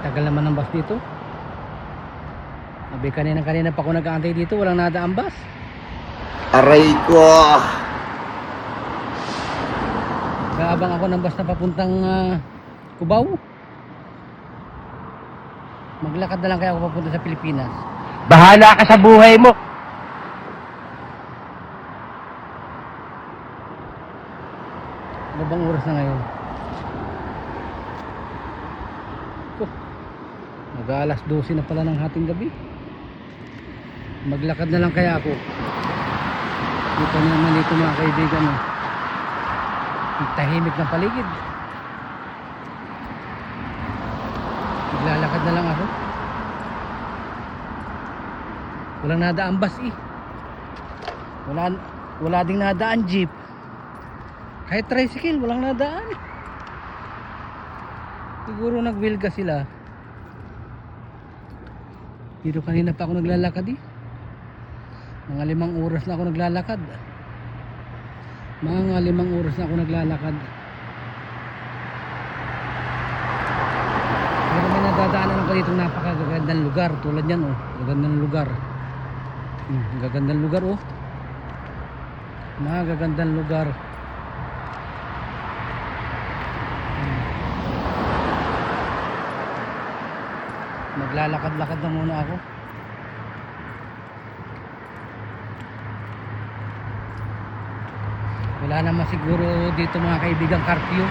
Tagal naman ng bus dito. Sabi kanina pa ako nag-aantay dito, walang nadaang bus. Aray ko! Gaabang ako ng bus na papuntang Cubao. Maglakad na lang kaya ako papunta sa Pilipinas. Bahala ka sa buhay mo! Ano bang oras na ngayon? Mag-aalas 12 na pala ng hating gabi. Maglakad na lang kaya ako. Dito naman dito mga kaibigan, tahimik ng paligid. Maglalakad na lang ako. Walang nadaan bus wala ding nadaan jeep. Kahit tricycle walang nadaan. Siguro nagwilga sila. Dito kanina pa ako naglalakad Mga 5 oras na ako naglalakad. Mga 5 oras na ako naglalakad. Pero may nadadaanan ako dito napakagagandang lugar. Tulad yan gagandang lugar. Gagandang lugar Mga gagandang lugar. Maglalakad-lakad na muna ako. Wala naman siguro dito mga kaibigang curfew.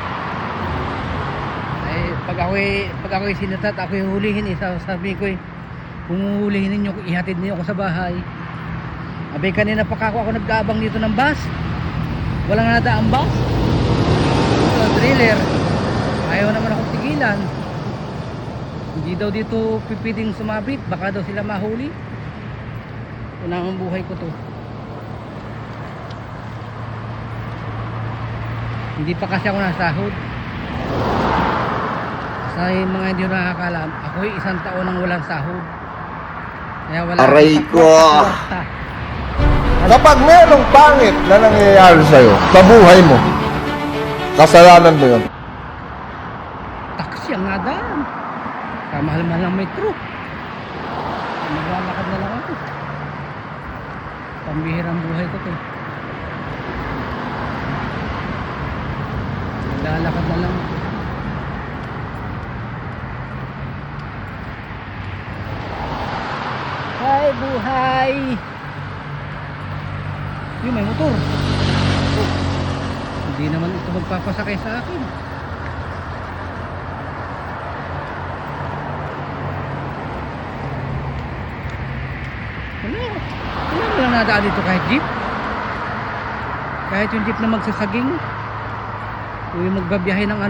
Pag ako'y sinatat, ako'y hulihin sabi ko kung hulihin ninyo, ihatid niyo ako sa bahay. Abay kanina pa ako nag-aabang dito ng bus. Walang nadaang bus. Trailer. Ayaw naman akong tigilan. Hindi daw dito pipiting sumabit, baka daw sila mahuli. Unang buhay ko to. Hindi pa kasi ako nasahod. Sa mga hindi nakakalam, ako'y 1 taon nang walang sahod. Kaya wala. Aray ko! Kapag merong pangit na nangyayari sa'yo sa buhay mo, kasalanan mo yun. Taksi ang nadaan. Kamahal-mahal ng metro. Maglalakad na lang ako. Pambihirang buhay ko to. Maglalakad na lang ako. Hi buhay! Yung may motor. Hindi naman ito magpapasakay sa akin. Wala lang nadaan dito kahit jeep. Kahit yung jeep na magsasaging o yung magbabiyahe ng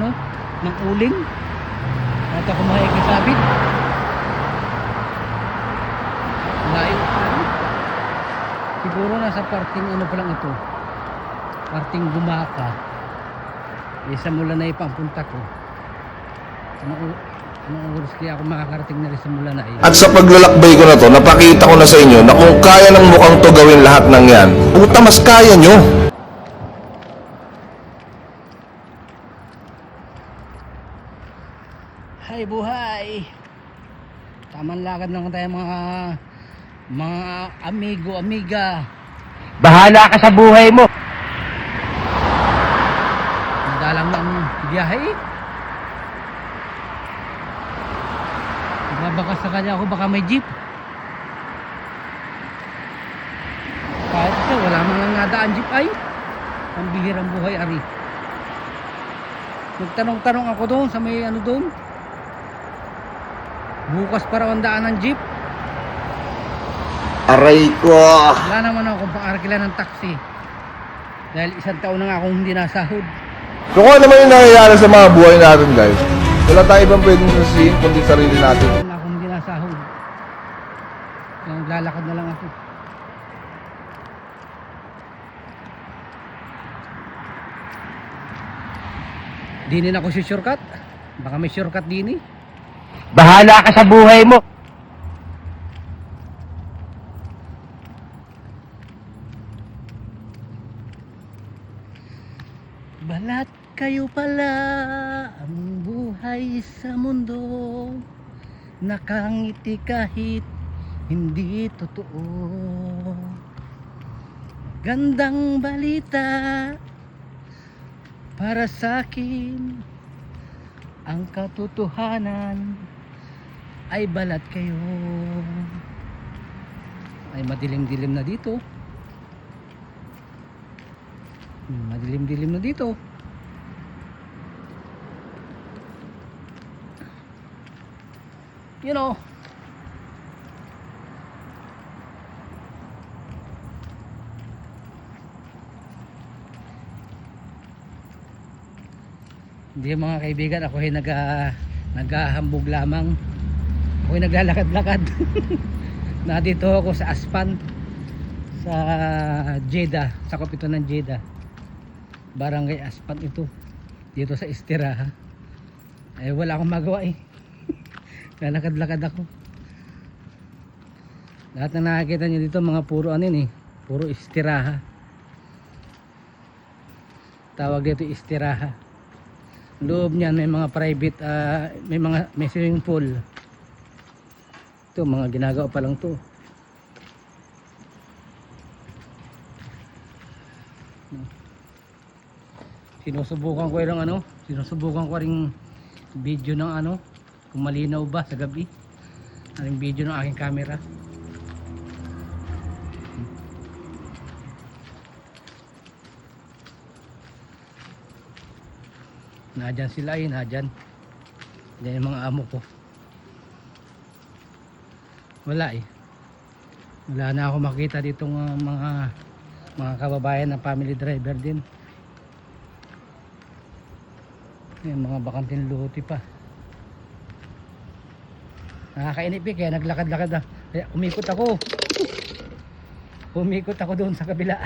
ng uling. Kahit ako makikisabit. Layo. Siguro nasa parting pa lang ito. Parting Gumaka. Sa mula na ipangpunta ko. Anong oras kaya ako makakarating na rin sa mula na At sa paglalakbay ko na to, napakita ko na sa inyo na kung kaya ng mukhang to gawin lahat ng yan, puta mas kaya nyo. Hay buhay! Tamang lakad lang tayo mga amigo, amiga. Bahala ka sa buhay mo! Madalang ng biyahe. Babakas sa kanya ako, baka may jeep. Kahit ito, wala man lang nadaan jeep ay. Ang bihirang buhay ari. Nagtanong-tanong ako doon sa may doon. Bukas para ang daan ng jeep. Aray ko! Wala naman ako pang-arkilan ng taxi. Dahil 1 taon na nga akong hindi nasahod. So kung ano man yung nangyayari sa mga buhay natin, guys, wala tayo ibang pwedeng sasihin kundi sarili natin. Wala akong hindi nasahod. Kaya naglalakad na lang ako. Dinin ako si shortcut. Baka may shortcut din Bahala ka sa buhay mo! Balat kayo pala ang buhay sa mundo. nakangiti kahit hindi totoo. Gandang balita para sa akin, ang katotohanan ay balat kayo. Ay madilim-dilim na dito. Madilim-dilim na dito. You know, hindi mga kaibigan, ako ay naghahambog lamang. Ako ay naglalakad-lakad. Nandito ako sa Aspan, sa Jeddah, sa ito ng Jeddah, Barangay Aspan ito, dito sa Istiraha. Eh wala akong magawa eh. Lalakad-lakad ako. Lahat na nakikita nyo dito mga puro ano yun eh, puro Istiraha. Tawag dito Istiraha. Loob niyan may mga private, may swimming pool. Ito mga ginagawa pa lang to. Sinusubukan ko yung ano, sinusubukan ko ring video ng ano, kung malinaw ba sa gabi. Aring video ng aking camera. Nadyan sila eh, nadyan. Yan yung mga amo ko. Wala eh. Wala na ako makita ditong mga kababayan na family driver din. Yung mga bakantin luti pa. Nakakainip eh, kaya naglakad-lakad na. Kaya umikot ako. Umikot ako doon sa kabila.